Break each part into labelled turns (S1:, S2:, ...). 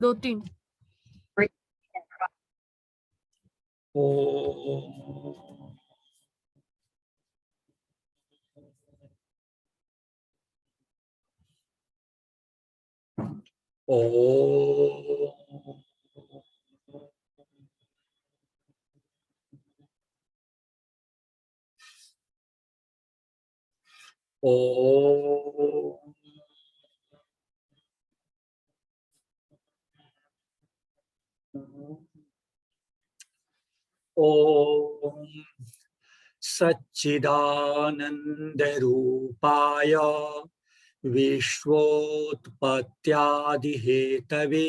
S1: दो तीन।
S2: ओ ओ ओ ओम सच्चिदानंद रूपाय विश्वोत्पत्त्यादिहेतवे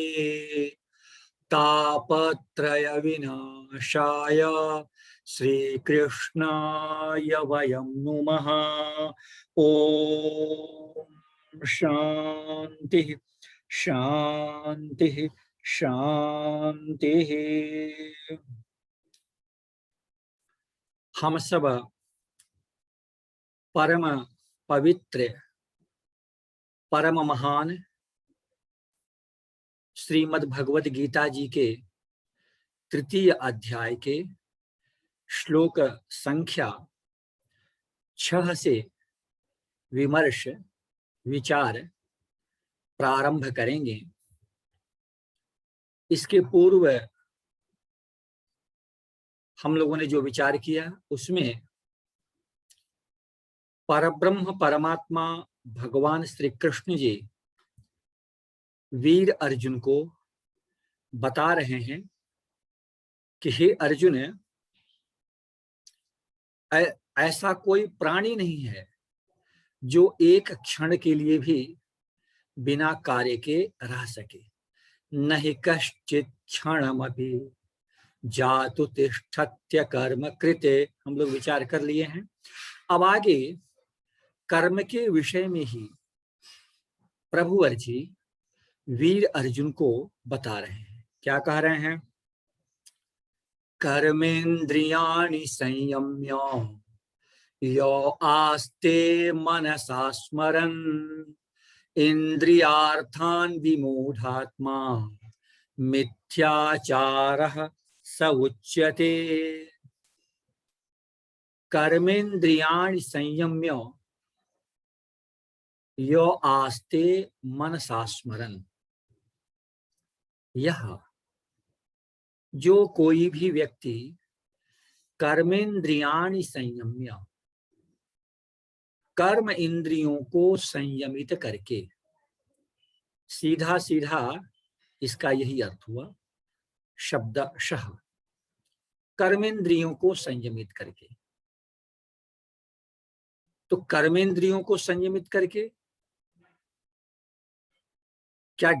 S2: तापत्रय विनाशाय श्रीकृष्णाय वयं नुमः। ओम शांति शांति शांति। हम सब परम पवित्र परम महान श्रीमद् भगवद गीता जी के तृतीय अध्याय के श्लोक संख्या 6 से विमर्श विचार प्रारंभ करेंगे। इसके पूर्व हम लोगों ने जो विचार किया उसमें परब्रह्म परमात्मा भगवान श्री कृष्ण जी वीर अर्जुन को बता रहे हैं कि हे अर्जुन, ऐसा कोई प्राणी नहीं है जो एक क्षण के लिए भी बिना कार्य के रह सके। न हि कश्चित् क्षणमपि जातु तिष्ठत्य कर्म कृते। हम लोग विचार कर लिए हैं। अब आगे कर्म के विषय में ही प्रभु जी वीर अर्जुन को बता रहे हैं। क्या कह रहे हैं? कर्मेन्द्रियाणि संयम्य यो आस्ते मनसा स्मरन् इंद्रियार्थान् विमूढात्मा मिथ्याचारः स उच्यते। कर्मेन्द्रियाणि संयम्य यो आस्ते मनसा स्मरन्। यह जो कोई भी व्यक्ति कर्मेन्द्रियाणि संयम्य कर्म इंद्रियों को संयमित करके, सीधा सीधा इसका यही अर्थ हुआ शब्दशः, कर्मेंद्रियों को संयमित करके। तो कर्मेंद्रियों को संयमित करके क्या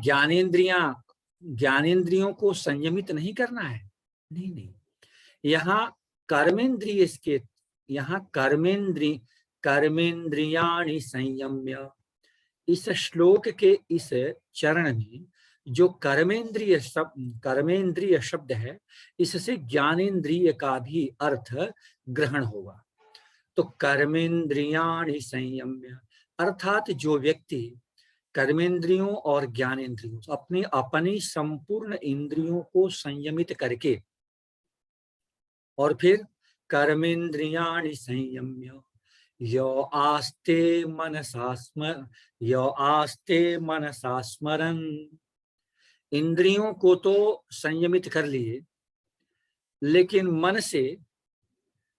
S2: ज्ञानेंद्रियों को संयमित नहीं करना है? नहीं नहीं, यहाँ कर्मेंद्रियाणि संयम्य, इस श्लोक के इस चरण में जो कर्मेंद्रिय शब्द है, इससे ज्ञानेन्द्रिय का भी अर्थ ग्रहण होगा। तो कर्मेंद्रियाणि संयम्य अर्थात जो व्यक्ति कर्मेंद्रियों और ज्ञानेन्द्रियों, अपनी संपूर्ण इंद्रियों को संयमित करके, और फिर कर्मेंद्रियाणि संयम्य यो आस्ते मनसा स्मरन्। इंद्रियों को तो संयमित कर लिए, लेकिन मन से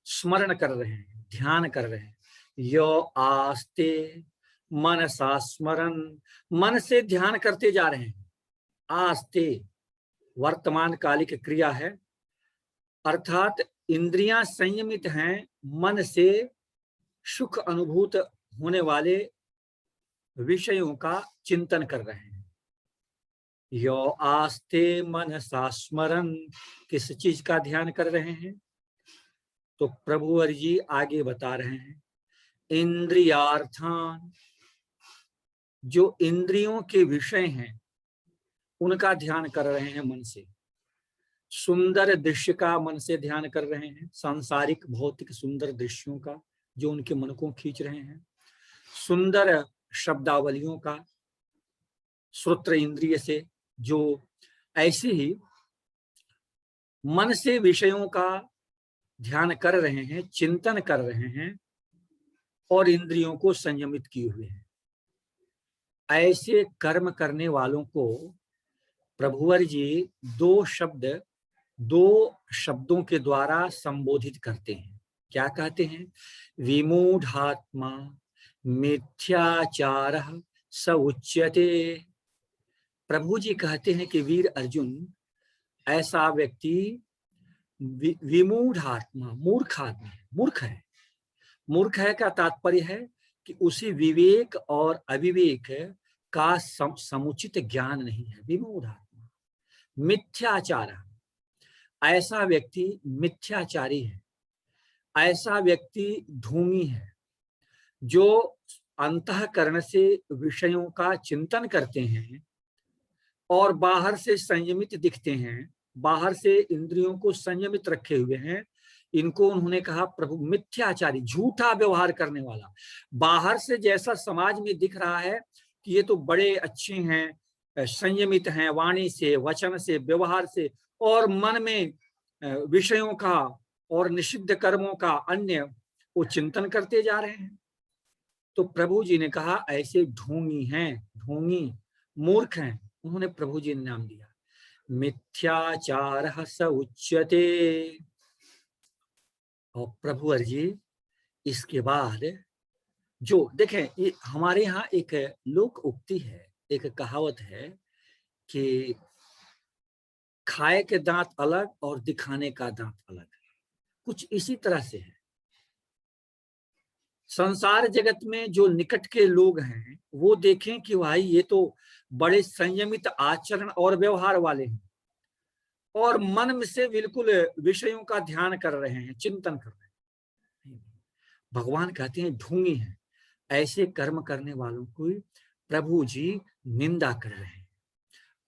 S2: स्मरण कर रहे हैं, ध्यान कर रहे हैं। यो आस्ते मनसा स्मरन्, मन से ध्यान करते जा रहे हैं। आस्ते वर्तमान कालिक क्रिया है, अर्थात इंद्रियां संयमित हैं, मन से सुख अनुभूत होने वाले विषयों का चिंतन कर रहे हैं। यो आस्ते मनसा स्मरन्, किस चीज का ध्यान कर रहे हैं? तो प्रभु जी आगे बता रहे हैं इंद्रियार्थान, जो इंद्रियों के विषय हैं उनका ध्यान कर रहे हैं मन से। सुंदर दृश्य का मन से ध्यान कर रहे हैं, सांसारिक भौतिक सुंदर दृश्यों का जो उनके मन को खींच रहे हैं। सुंदर शब्दावलियों का श्रोत्र इंद्रिय से जो ऐसे ही मन से विषयों का ध्यान कर रहे हैं, चिंतन कर रहे हैं और इंद्रियों को संयमित किए हुए हैं। ऐसे कर्म करने वालों को प्रभुवर जी दो शब्दों के द्वारा संबोधित करते हैं। क्या कहते हैं? विमूढ़ात्मा मिथ्याचारः स उच्यते। प्रभु जी कहते हैं कि वीर अर्जुन, ऐसा व्यक्ति विमूढ़ात्मा, मूर्ख आदमी है, मूर्ख है। मूर्ख है का तात्पर्य है कि उसे विवेक और अविवेक का समुचित ज्ञान नहीं है। विमूढ़ात्मा। मिथ्याचार, ऐसा व्यक्ति मिथ्याचारी है। ऐसा व्यक्ति ढोंगी है जो अंतःकरण से विषयों का चिंतन करते हैं और बाहर से संयमित दिखते हैं, बाहर से इंद्रियों को संयमित रखे हुए हैं। इनको उन्होंने कहा प्रभु मिथ्याचारी, झूठा व्यवहार करने वाला। बाहर से जैसा समाज में दिख रहा है कि ये तो बड़े अच्छे हैं, संयमित हैं वाणी से, वचन से, व्यवहार से, और मन में विषयों का और निषिद्ध कर्मों का अन्य वो चिंतन करते जा रहे हैं। तो प्रभु जी ने कहा ऐसे ढोंगी हैं, ढोंगी मूर्ख हैं। उन्होंने प्रभु जी ने नाम दिया मिथ्याचारः स उच्यते। और प्रभु जी इसके बाद जो देखें, ये हमारे यहाँ एक लोक उक्ति है, एक कहावत है कि खाए के दांत अलग और दिखाने का दांत अलग है। कुछ इसी तरह से है। संसार जगत में जो निकट के लोग हैं वो देखें कि भाई ये तो बड़े संयमित आचरण और व्यवहार वाले हैं और मन में से बिल्कुल विषयों का ध्यान कर रहे हैं, चिंतन कर रहे हैं। भगवान कहते हैं ढोंगी हैं। ऐसे कर्म करने वालों को प्रभु जी निंदा कर रहे हैं।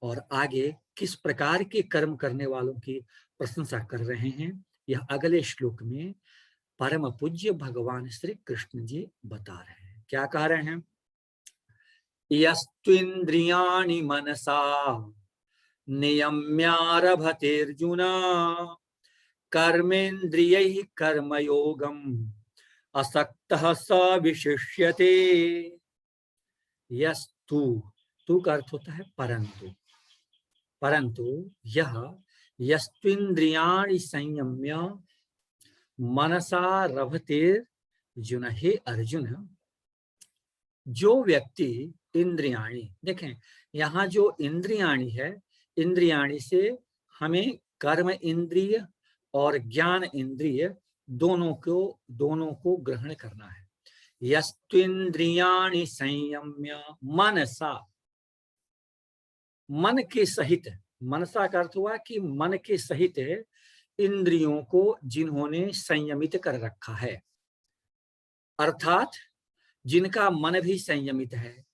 S2: और आगे किस प्रकार के कर्म करने वालों की प्रशंसा कर रहे हैं, यह अगले श्लोक में परम पूज्य भगवान श्री कृष्ण जी बता रहे हैं। क्या कह रहे हैं? यस्त्विन्द्रियाणि मनसा नियम्यारभतेर्जुन कर्मेन्द्रियैः कर्मयोगम् असक्तः स विशिष्यते। यस्तु, तू का अर्थ होता है परंतु। परंतु यह यस्त्विन्द्रियाणि संयम्य मनसा रभतेर्जुन, हे अर्जुन, जो व्यक्ति इंद्रियाणी, देखें यहाँ जो इंद्रियाणी है, इंद्रियाणी से हमें कर्म इंद्रिय और ज्ञान इंद्रिय दोनों को ग्रहण करना है। यस्त्विन्द्रियाणि संयम्य मनसा, मन के सहित, मनसा का अर्थ हुआ कि मन के सहित इंद्रियों को जिन्होंने संयमित कर रखा है, अर्थात जिनका मन भी संयमित है,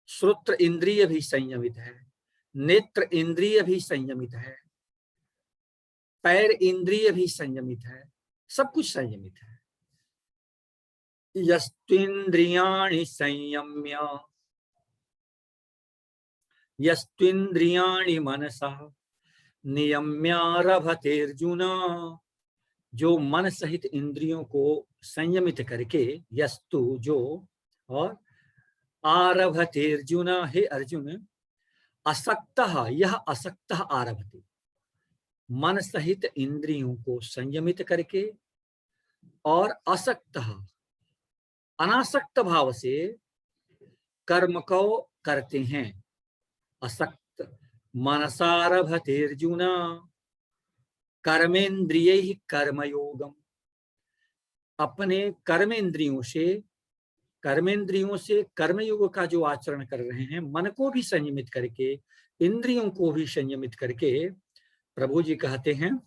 S2: श्रोत्र इंद्रिय भी संयमित है, नेत्र इंद्रिय भी संयमित है, पैर इंद्रिय भी संयमित है, सब कुछ संयमित है। यस्त्विन्द्रियाणि संयम्य, यस्त्विन्द्रियाणि मनसा नियम्यारभतेर्जुन, जो मन सहित इंद्रियों को संयमित करके, यस्तु जो, और आरभतेर्जुन, हे अर्जुन, असक्तः, यह असक्तः आरभते, मन सहित इंद्रियों को संयमित करके और असक्तः, अनासक्त भाव से कर्म को करते हैं। असक्त मनसारभतेर्जुन कर्मेन्द्रियैः कर्मयोगम, अपने कर्मेंद्रियों से कर्मयोग का जो आचरण कर रहे हैं, मन को भी संयमित करके, इंद्रियों को भी संयमित करके, प्रभु जी कहते हैं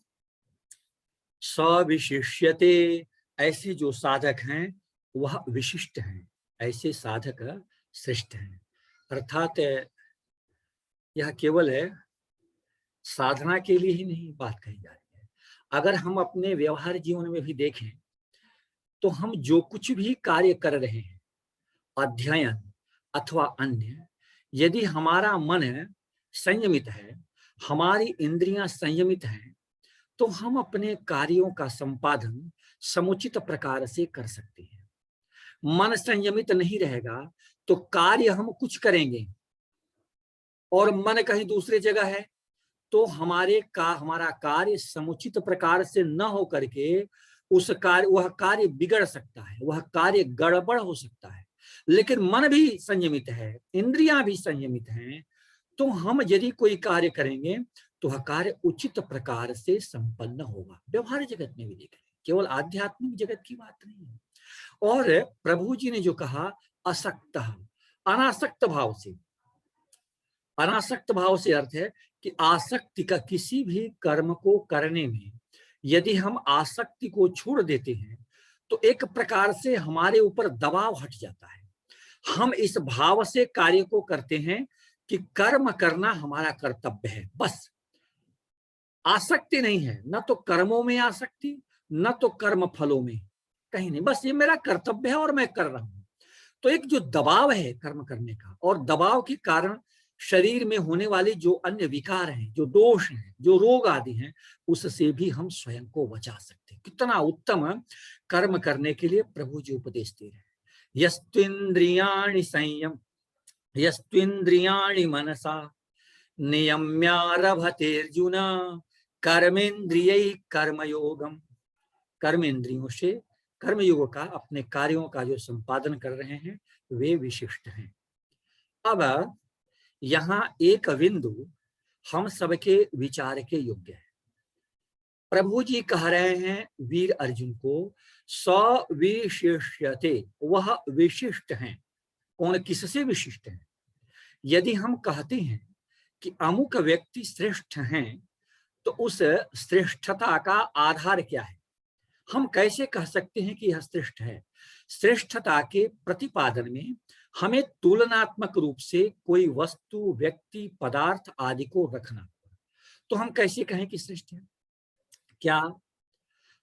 S2: सविशिष्यते, ऐसे जो साधक हैं वह विशिष्ट हैं, ऐसे साधक श्रेष्ठ हैं। अर्थात यह केवल साधना के लिए ही नहीं बात कही जा रही है। अगर हम अपने व्यवहार जीवन में भी देखें तो हम जो कुछ भी कार्य कर रहे हैं, अध्ययन अथवा अन्य, यदि हमारा मन संयमित है, हमारी इंद्रियां संयमित हैं, तो हम अपने कार्यों का संपादन समुचित प्रकार से कर सकते हैं। मन संयमित नहीं रहेगा तो कार्य हम कुछ करेंगे और मन कहीं दूसरी जगह है, तो हमारा कार्य समुचित प्रकार से न हो करके वह कार्य बिगड़ सकता है, वह कार्य गड़बड़ हो सकता है। लेकिन मन भी संयमित है, इंद्रियां भी संयमित हैं, तो हम यदि कोई कार्य करेंगे तो वह कार्य उचित प्रकार से संपन्न होगा। व्यवहार जगत में भी देखें, केवल आध्यात्मिक जगत की बात नहीं है। और प्रभु जी ने जो कहा असक्त, अनासक्त भाव से, अनासक्त भाव से अर्थ है कि आसक्ति का किसी भी कर्म को करने में यदि हम आसक्ति को छोड़ देते हैं तो एक प्रकार से हमारे ऊपर दबाव हट जाता है। हम इस भाव से कार्य को करते हैं कि कर्म करना हमारा कर्तव्य है, बस। आसक्ति नहीं है, न तो कर्मों में आसक्ति, न तो कर्म फलों में, कहीं नहीं, बस ये मेरा कर्तव्य है और मैं कर रहा हूं। तो एक जो दबाव है कर्म करने का, और दबाव के कारण शरीर में होने वाले जो अन्य विकार हैं, जो दोष हैं, जो रोग आदि हैं, उससे भी हम स्वयं को बचा सकते हैं। कितना उत्तम कर्म करने के लिए प्रभु जी उपदेश दे रहे हैं। यस्त्विंद्रियाणि संयम, यस्त्विंद्रियाणि मनसा नियम्यारभतेर्जुन कर्मेन्द्रियैः कर्मयोगम। कर्मेंद्रियों से कर्मयोग का, अपने कार्यों का जो संपादन कर रहे हैं वे विशिष्ट हैं। अब यहाँ एक बिंदु हम सबके विचार के योग्य है। प्रभु जी कह रहे हैं वीर अर्जुन को सविशिष्यते, वह विशिष्ट हैं। कौन किससे विशिष्ट है? यदि हम कहते हैं कि अमुक व्यक्ति श्रेष्ठ हैं तो उस श्रेष्ठता का आधार क्या है? हम कैसे कह सकते हैं कि यह श्रेष्ठ है? श्रेष्ठता के प्रतिपादन में हमें तुलनात्मक रूप से कोई वस्तु, व्यक्ति, पदार्थ आदि को रखना, तो हम कैसे कहें कि श्रेष्ठ है? क्या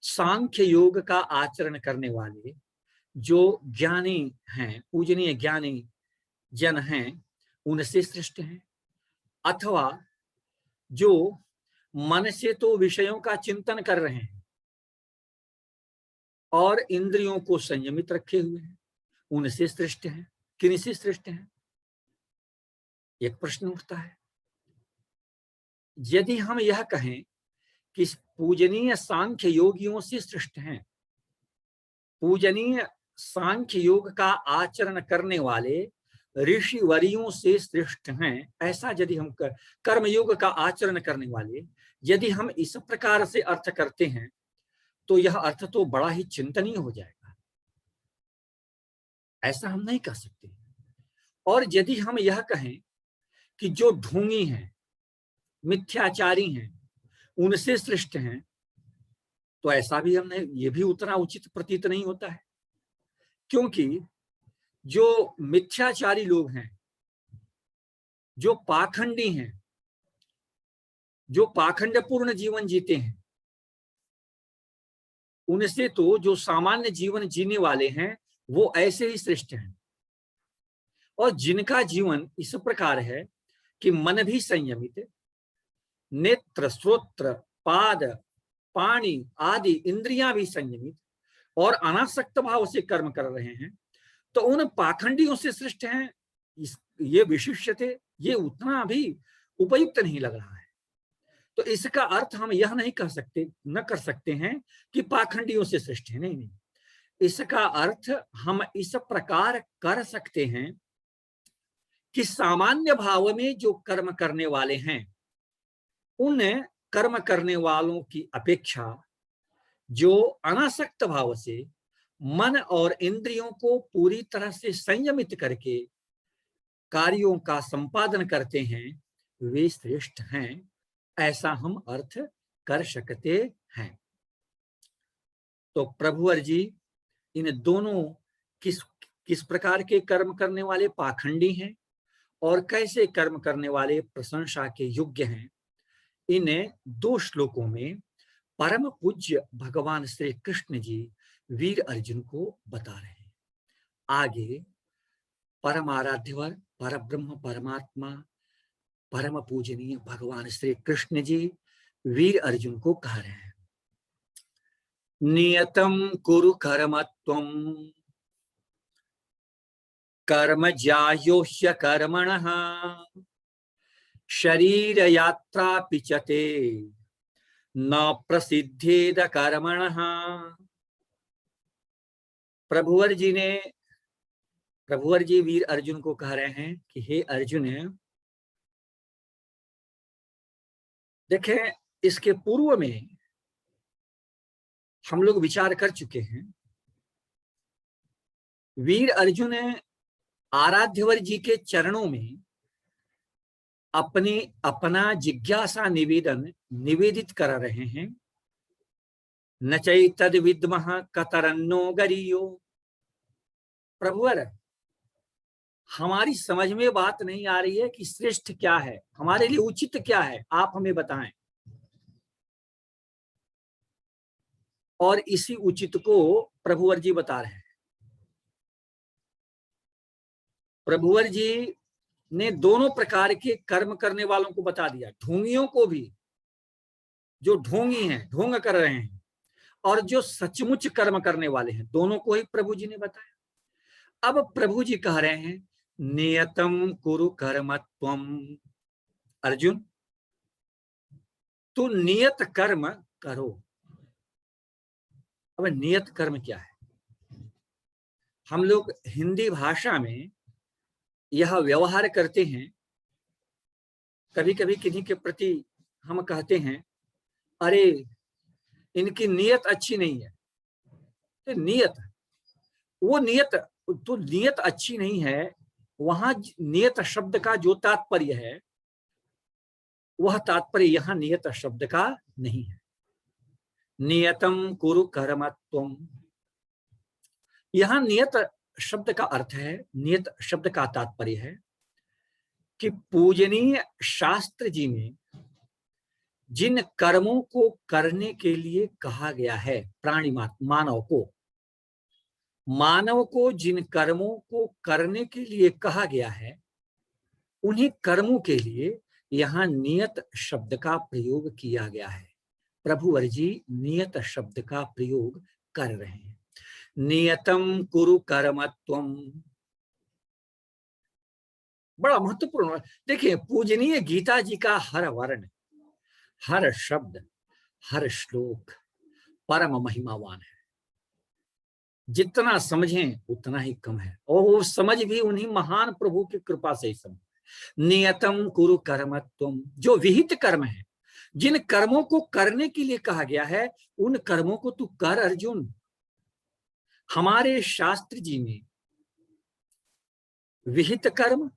S2: सांख्य योग का आचरण करने वाले जो ज्ञानी हैं, पूजनीय ज्ञानी जन हैं, उनसे श्रेष्ठ हैं? अथवा जो मन से तो विषयों का चिंतन कर रहे हैं और इंद्रियों को संयमित रखे हुए हैं, उनसे श्रेष्ठ हैं? किनसे श्रेष्ठ हैं? एक प्रश्न उठता है। यदि हम यह कहें कि पूजनीय सांख्य योगियों से श्रेष्ठ हैं, पूजनीय सांख्य योग का आचरण करने वाले ऋषि वरियों से श्रेष्ठ हैं, ऐसा यदि हम कर्मयोग का आचरण करने वाले यदि हम इस प्रकार से अर्थ करते हैं तो यह अर्थ तो बड़ा ही चिंतनीय हो जाएगा। ऐसा हम नहीं कह सकते। और यदि हम यह कहें कि जो ढोंगी हैं, मिथ्याचारी हैं, उनसे श्रेष्ठ हैं, तो ऐसा भी हमने, ये भी उतना उचित प्रतीत नहीं होता है। क्योंकि जो मिथ्याचारी लोग हैं, जो पाखंडी हैं, जो पाखंडपूर्ण जीवन जीते हैं, उनसे तो जो सामान्य जीवन जीने वाले हैं वो ऐसे ही श्रेष्ठ हैं। और जिनका जीवन इस प्रकार है कि मन भी संयमित, नेत्र, श्रोत्र, पाद, पाणी आदि इंद्रियां भी संयमित और अनासक्त भाव से कर्म कर रहे हैं, तो उन पाखंडियों से श्रेष्ठ हैं। ये विशिष्यते, ये उतना भी उपयुक्त नहीं लग रहा है। तो इसका अर्थ हम यह नहीं कह सकते, न कर सकते हैं कि पाखंडियों से श्रेष्ठ है। नहीं, इसका अर्थ हम इस प्रकार कर सकते हैं कि सामान्य भाव में जो कर्म करने वाले हैं, उन कर्म करने वालों की अपेक्षा जो अनासक्त भाव से मन और इंद्रियों को पूरी तरह से संयमित करके कार्यों का संपादन करते हैं, वे श्रेष्ठ हैं। ऐसा हम अर्थ कर सकते हैं। तो प्रभुवर जी इन दोनों किस किस प्रकार के कर्म करने वाले पाखंडी हैं और कैसे कर्म करने वाले प्रशंसा के योग्य हैं, इन 2 श्लोकों में परम पूज्य भगवान श्री कृष्ण जी वीर अर्जुन को बता रहे हैं। आगे परमाराध्यवर, परब्रह्म परमात्मा परम पूजनीय भगवान श्री कृष्ण जी वीर अर्जुन को कह रहे हैं, नियतम कुरु कर्म त्वम कर्म ज्यायोह्य कर्मणः शरीर यात्रा पिचते न प्रसिद्धेद कर्मणः। प्रभुवर जी वीर अर्जुन को कह रहे हैं कि हे अर्जुन, देखें इसके पूर्व में हम लोग विचार कर चुके हैं। वीर अर्जुन आराध्यवर जी के चरणों में अपना जिज्ञासा निवेदित कर रहे हैं। न चैतद विद्मः कतरन्नो गरीयो। प्रभुवर, हमारी समझ में बात नहीं आ रही है कि श्रेष्ठ क्या है, हमारे लिए उचित क्या है, आप हमें बताएं। और इसी उचित को प्रभुवर जी बता रहे हैं। प्रभुवर जी ने दोनों प्रकार के कर्म करने वालों को बता दिया, ढोंगियों को भी, जो ढोंगी हैं, ढोंग कर रहे हैं, और जो सचमुच कर्म करने वाले हैं, दोनों को ही प्रभु जी ने बताया। अब प्रभु जी कह रहे हैं, नियतम कुरु कर्म त्वम। अर्जुन, तू नियत कर्म करो। अब नियत कर्म क्या है? हम लोग हिंदी भाषा में यह व्यवहार करते हैं। कभी कभी किन्हीं के प्रति हम कहते हैं, अरे इनकी नियत अच्छी नहीं है। तो नियत अच्छी नहीं है, वहां नियत शब्द का जो तात्पर्य है वह तात्पर्य यहां नियत शब्द का नहीं है। नियतम कुरु कर्म त्वम, यहां नियत शब्द का अर्थ है, नियत शब्द का तात्पर्य है कि पूजनीय शास्त्र जी में जिन कर्मों को करने के लिए कहा गया है, मानव को जिन कर्मों को करने के लिए कहा गया है, उन्हीं कर्मों के लिए यहां नियत शब्द का प्रयोग किया गया है। प्रभुवर जी नियत शब्द का प्रयोग कर रहे हैं। नियतम कुरु कर्म त्वम, बड़ा महत्वपूर्ण। देखिए, पूजनीय गीता जी का हर वर्ण, हर शब्द, हर श्लोक परम महिमावान है। जितना समझें उतना ही कम है, और वो समझ भी उन्हीं महान प्रभु की कृपा से ही समझ। नियतम कुरु कर्म त्वम, जो विहित कर्म है, जिन कर्मों को करने के लिए कहा गया है, उन कर्मों को तू कर अर्जुन। हमारे शास्त्र जी में विहित कर्म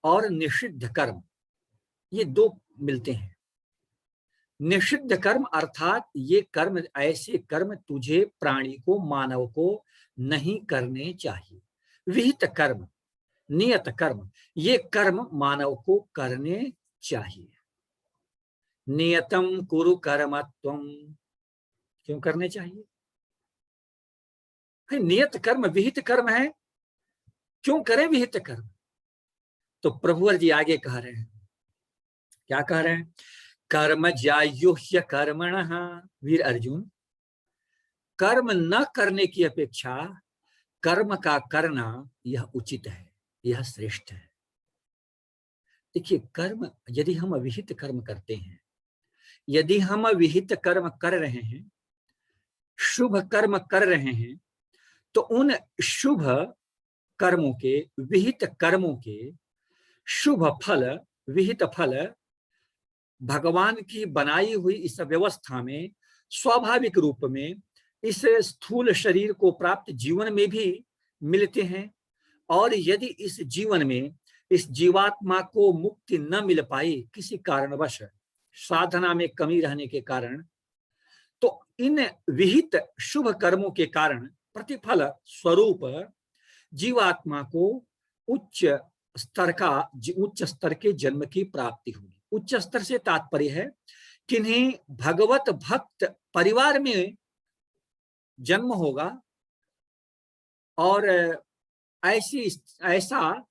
S2: और निषिद्ध कर्म, ये दो मिलते हैं। निषिद्ध कर्म अर्थात ये कर्म, ऐसे कर्म तुझे, प्राणी को, मानव को नहीं करने चाहिए। विहित कर्म, नियत कर्म, ये कर्म मानव को करने चाहिए। नियतम कुरु कर्म त्वम, क्यों करने चाहिए? नियत कर्म विहित कर्म है, क्यों करें विहित कर्म? तो प्रभुवर जी आगे कह रहे हैं, क्या कह रहे हैं? कर्म ज्यायोह्य कर्मणः। वीर अर्जुन, कर्म न करने की अपेक्षा कर्म का करना यह उचित है, यह श्रेष्ठ है। देखिए, कर्म यदि हम विहित कर्म करते हैं, यदि हम विहित कर्म कर रहे हैं, शुभ कर्म कर रहे हैं, तो उन शुभ कर्मों के, विहित कर्मों के शुभ फल, विहित फल भगवान की बनाई हुई इस व्यवस्था में स्वाभाविक रूप में इस स्थूल शरीर को प्राप्त जीवन में भी मिलते हैं। और यदि इस जीवन में इस जीवात्मा को मुक्ति न मिल पाई, किसी कारणवश साधना में कमी रहने के कारण, तो इन विहित शुभ कर्मों के कारण प्रतिफल स्वरूप जीवात्मा को उच्च स्तर के जन्म की प्राप्ति होगी। उच्च स्तर से तात्पर्य है किन्हीं भगवत भक्त परिवार में जन्म होगा, और ऐसा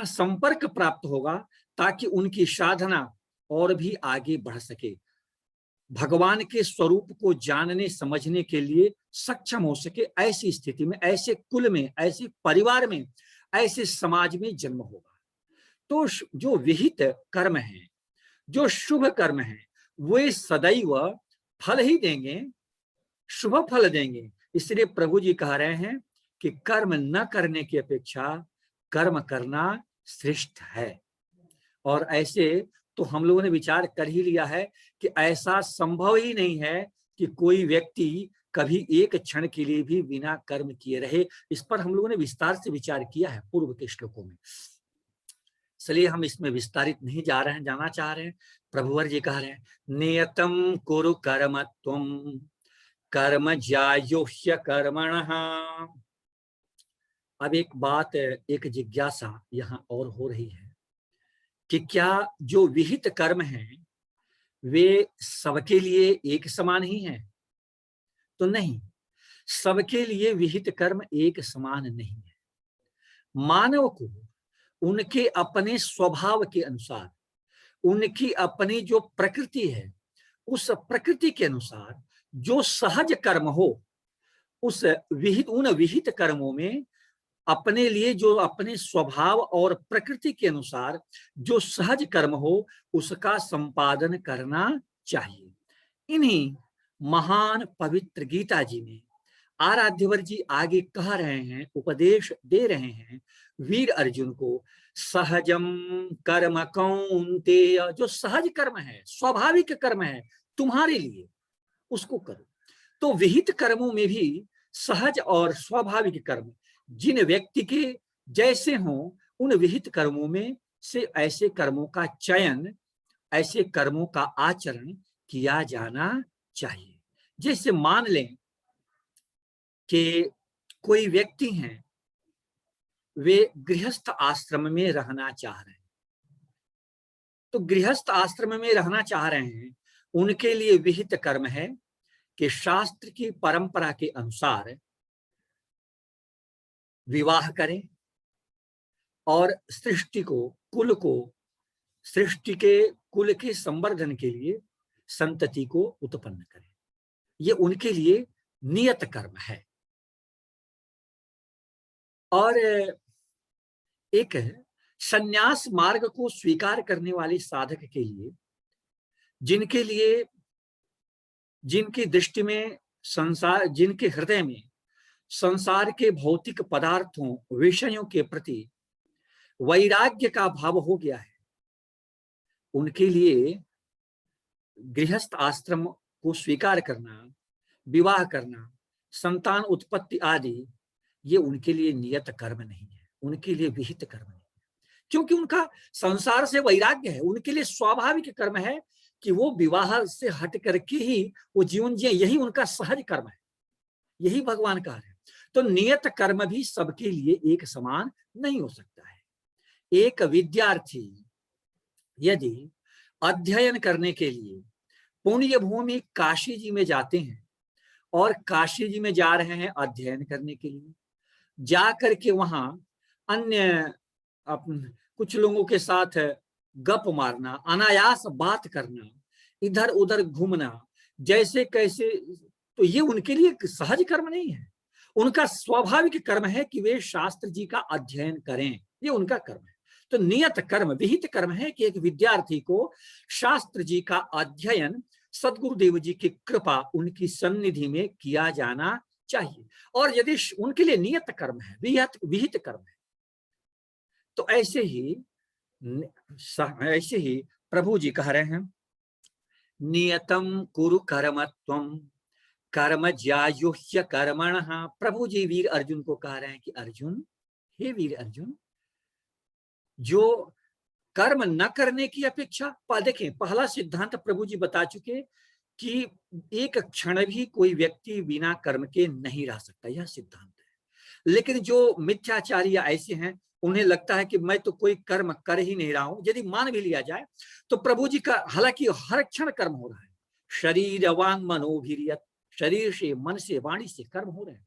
S2: संपर्क प्राप्त होगा ताकि उनकी साधना और भी आगे बढ़ सके, भगवान के स्वरूप को जानने समझने के लिए सक्षम हो सके। ऐसी स्थिति में, ऐसे कुल में, ऐसे परिवार में, ऐसे समाज में जन्म होगा। तो जो विहित कर्म है, जो शुभ कर्म है, वे सदैव फल ही देंगे, शुभ फल देंगे। इसलिए प्रभु जी कह रहे हैं कि कर्म न करने की अपेक्षा कर्म करना श्रेष्ठ है। और ऐसे तो हम लोगों ने विचार कर ही लिया है कि ऐसा संभव ही नहीं है कि कोई व्यक्ति कभी एक क्षण के लिए भी बिना कर्म किए रहे। इस पर हम लोगों ने विस्तार से विचार किया है पूर्व के श्लोकों में, इसलिए हम इसमें विस्तारित नहीं जाना चाह रहे हैं। प्रभुवर जी कह रहे हैं, नियतम कुरु कर्म त्वम कर्म ज्यायोह्य कर्मणः। अब एक बात, एक जिज्ञासा यहाँ और हो रही है कि क्या जो विहित कर्म हैं वे सबके लिए एक समान ही हैं? तो नहीं, सबके लिए विहित कर्म एक समान नहीं है। मानव को उनके अपने स्वभाव के अनुसार, उनकी अपनी जो प्रकृति है, उस प्रकृति के अनुसार जो सहज कर्म हो, उन विहित कर्मों में अपने लिए जो अपने स्वभाव और प्रकृति के अनुसार जो सहज कर्म हो, उसका संपादन करना चाहिए। इन्हीं महान पवित्र गीता जी में आराध्यवर जी आगे कह रहे हैं, उपदेश दे रहे हैं वीर अर्जुन को, सहजम कर्म कौन्तेय, जो सहज कर्म है, स्वाभाविक कर्म है तुम्हारे लिए, उसको करो। तो विहित कर्मों में भी सहज और स्वाभाविक कर्म जिन व्यक्ति के जैसे हों, उन विहित कर्मों में से ऐसे कर्मों का चयन, ऐसे कर्मों का आचरण किया जाना चाहिए। जैसे मान लें कि कोई व्यक्ति हैं, वे गृहस्थ आश्रम में रहना चाह रहे हैं। तो गृहस्थ आश्रम में रहना चाह रहे हैं, उनके लिए विहित कर्म है कि शास्त्र की परंपरा के अनुसार विवाह करें और सृष्टि के कुल के संवर्धन के लिए संतति को उत्पन्न करें। ये उनके लिए नियत कर्म है। और एक संन्यास मार्ग को स्वीकार करने वाले साधक के लिए, जिनकी दृष्टि में संसार, जिनके हृदय में संसार के भौतिक पदार्थों, विषयों के प्रति वैराग्य का भाव हो गया है, उनके लिए गृहस्थ आश्रम को स्वीकार करना, विवाह करना, संतान उत्पत्ति आदि, ये उनके लिए नियत कर्म नहीं है, उनके लिए विहित कर्म नहीं है। क्योंकि उनका संसार से वैराग्य है, उनके लिए स्वाभाविक कर्म है कि वो विवाह से हट करके ही वो जीवन जिए, यही उनका सहज कर्म है, यही भगवान कह रहे हैं। तो नियत कर्म भी सबके लिए एक समान नहीं हो सकता है। एक विद्यार्थी यदि अध्ययन करने के लिए पुण्य भूमि काशी जी में जाते हैं और काशी जी में जा रहे हैं अध्ययन करने के लिए, जा करके वहां अन्य कुछ लोगों के साथ गप मारना, अनायास बात करना, इधर उधर घूमना, जैसे कैसे, तो ये उनके लिए सहज कर्म नहीं है। उनका स्वाभाविक कर्म है कि वे शास्त्र जी का अध्ययन करें, ये उनका कर्म है। तो नियत कर्म, विहित कर्म है कि एक विद्यार्थी को शास्त्र जी का अध्ययन सदगुरुदेव जी की कृपा, उनकी सन्निधि में किया जाना चाहिए। और यदि उनके लिए नियत कर्म है, विहित कर्म है, तो ऐसे ही प्रभु जी कह रहे हैं, नियतम कुरु कर्म त्वम कर्म ज्यायोह्य कर्मणः। प्रभु जी वीर अर्जुन को कह रहे हैं कि अर्जुन, हे वीर अर्जुन, जो कर्म न करने की अपेक्षा, देखें पहला सिद्धांत प्रभु जी बता चुके कि एक क्षण भी कोई व्यक्ति बिना कर्म के नहीं रह सकता, यह सिद्धांत है। लेकिन जो मिथ्याचारी या ऐसे हैं, उन्हें लगता है कि मैं तो कोई कर्म कर ही नहीं रहा हूं। यदि मान भी लिया जाए तो प्रभु जी का, हालांकि हर क्षण कर्म हो रहा है, शरीर वांग मनोभिरियत, शरीर से, मन से, वाणी से कर्म हो रहे हैं,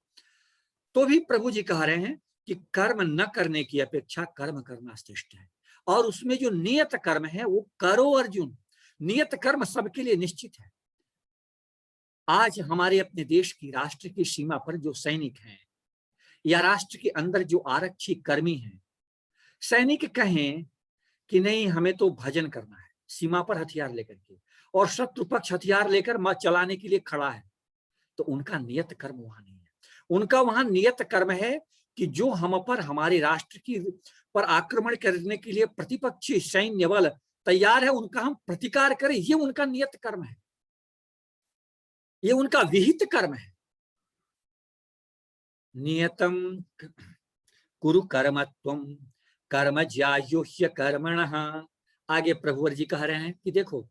S2: तो भी प्रभु जी कह रहे हैं कि कर्म न करने की अपेक्षा कर्म करना श्रेष्ठ है। और उसमें जो नियत कर्म है वो करो अर्जुन। नियत कर्म सबके लिए निश्चित है। आज हमारे अपने देश की, राष्ट्र की सीमा पर जो सैनिक हैं या राष्ट्र के अंदर जो आरक्षी कर्मी हैं, सैनिक कहें कि नहीं हमें तो भजन करना है सीमा पर हथियार लेकर के, और शत्रु पक्ष हथियार लेकर चलाने के लिए खड़ा है, तो उनका नियत कर्म वहां नहीं है। उनका वहां नियत कर्म है कि जो हम पर, हमारे राष्ट्र की पर आक्रमण करने के लिए प्रतिपक्षी सैन्य बल तैयार है, उनका हम प्रतिकार करें, ये उनका नियत कर्म है, ये उनका विहित कर्म है। नियतम कुरु कर्मत्वम कर्म ज्यायोह्य कर्मणः। आगे प्रभुवर जी कह रहे हैं कि देखो,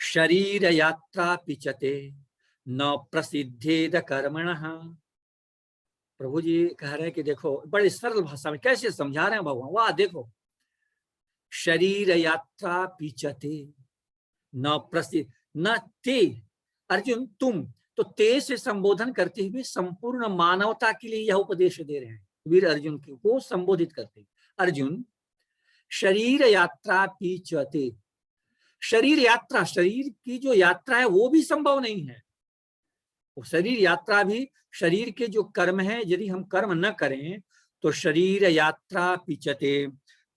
S2: शरीर यात्रा पिचते न प्रसिद्धेद कर्मणः। प्रभु जी कह रहे हैं कि देखो, बड़ी सरल भाषा में कैसे समझा रहे हैं भगवान, वाह देखो, शरीर यात्रा पिचते न प्रसिद्ध न ते, अर्जुन तुम, तो ते से संबोधन करते हुए संपूर्ण मानवता के लिए यह उपदेश दे रहे हैं, वीर अर्जुन को संबोधित करते। अर्जुन, शरीर यात्रा पीचते, शरीर यात्रा, शरीर की जो यात्रा है वो भी संभव नहीं है। वो शरीर यात्रा भी, शरीर के जो कर्म है यदि हम कर्म न करें तो शरीर यात्रा पिचते,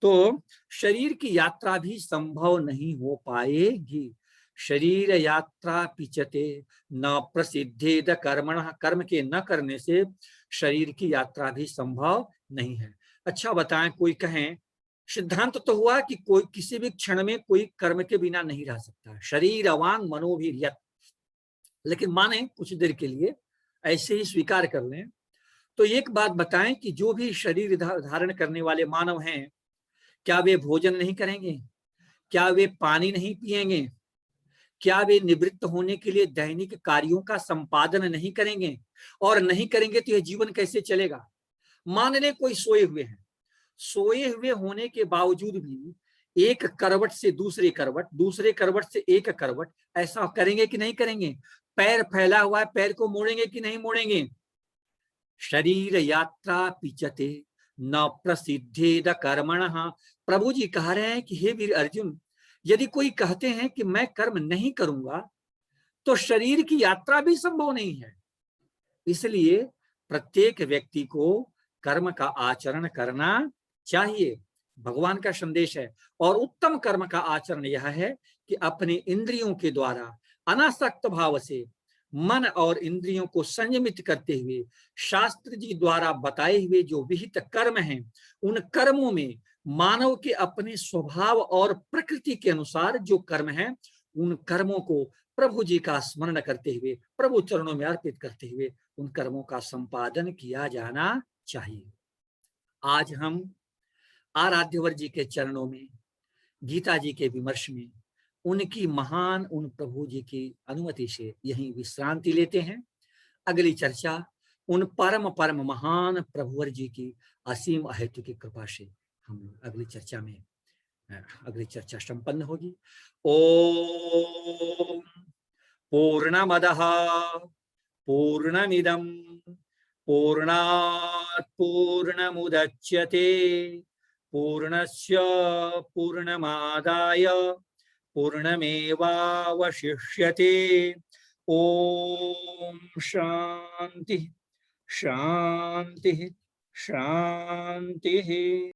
S2: तो शरीर की यात्रा भी संभव नहीं हो पाएगी। शरीर यात्रा पिचते न प्रसिद्धेद कर्मणः, कर्म के न करने से शरीर की यात्रा भी संभव नहीं है। अच्छा बताएं, कोई कहें, सिद्धांत तो हुआ कि कोई किसी भी क्षण में कोई कर्म के बिना नहीं रह सकता, शरीर अवांग मनोभिर्यत, लेकिन माने कुछ देर के लिए ऐसे ही स्वीकार कर लें, तो एक बात बताएं कि जो भी शरीर धारण करने वाले मानव हैं, क्या वे भोजन नहीं करेंगे? क्या वे पानी नहीं पिएंगे? क्या वे निवृत्त होने के लिए दैनिक कार्यों का संपादन नहीं करेंगे? और नहीं करेंगे तो यह जीवन कैसे चलेगा? मान लें कोई सोए हुए हैं, सोए हुए होने के बावजूद भी एक करवट से दूसरे करवट, दूसरे करवट से एक करवट, ऐसा करेंगे कि नहीं करेंगे? पैर फैला हुआ है, पैर को मोड़ेंगे कि नहीं मोड़ेंगे? शरीर यात्रा पिचते न प्रसिद्धेद कर्मणः। प्रभु जी कह रहे हैं कि हे वीर अर्जुन, यदि कोई कहते हैं कि मैं कर्म नहीं करूंगा तो शरीर की यात्रा भी संभव नहीं है। इसलिए प्रत्येक व्यक्ति को कर्म का आचरण करना चाहिए, भगवान का संदेश है। और उत्तम कर्म का आचरण यह है कि अपने इंद्रियों के द्वारा अनासक्त भाव से मन और इंद्रियों को संयमित करते हुए शास्त्र जी द्वारा बताए हुए जो विहित कर्म हैं, उन कर्मों में मानव के अपने स्वभाव और प्रकृति के अनुसार जो कर्म हैं, उन कर्मों को प्रभु जी का स्मरण करते हुए, प्रभु चरणों में अर्पित करते हुए उन कर्मों का संपादन किया जाना चाहिए। आज हम आराध्यवर जी के चरणों में, गीता जी के विमर्श में, उनकी महान उन प्रभु जी की अनुमति से यहीं विश्रांति लेते हैं। अगली चर्चा उन परम परम महान प्रभुवर जी की असीम अहेतु की कृपा से हम लोग अगली चर्चा संपन्न होगी। ओम पूर्णमदः पूर्णमिदं पूर्णात् पूर्णमुदच्यते पूर्णस्य पूर्णमादाय पूर्णमेवावशिष्यते। ओम शांति शांति शांति।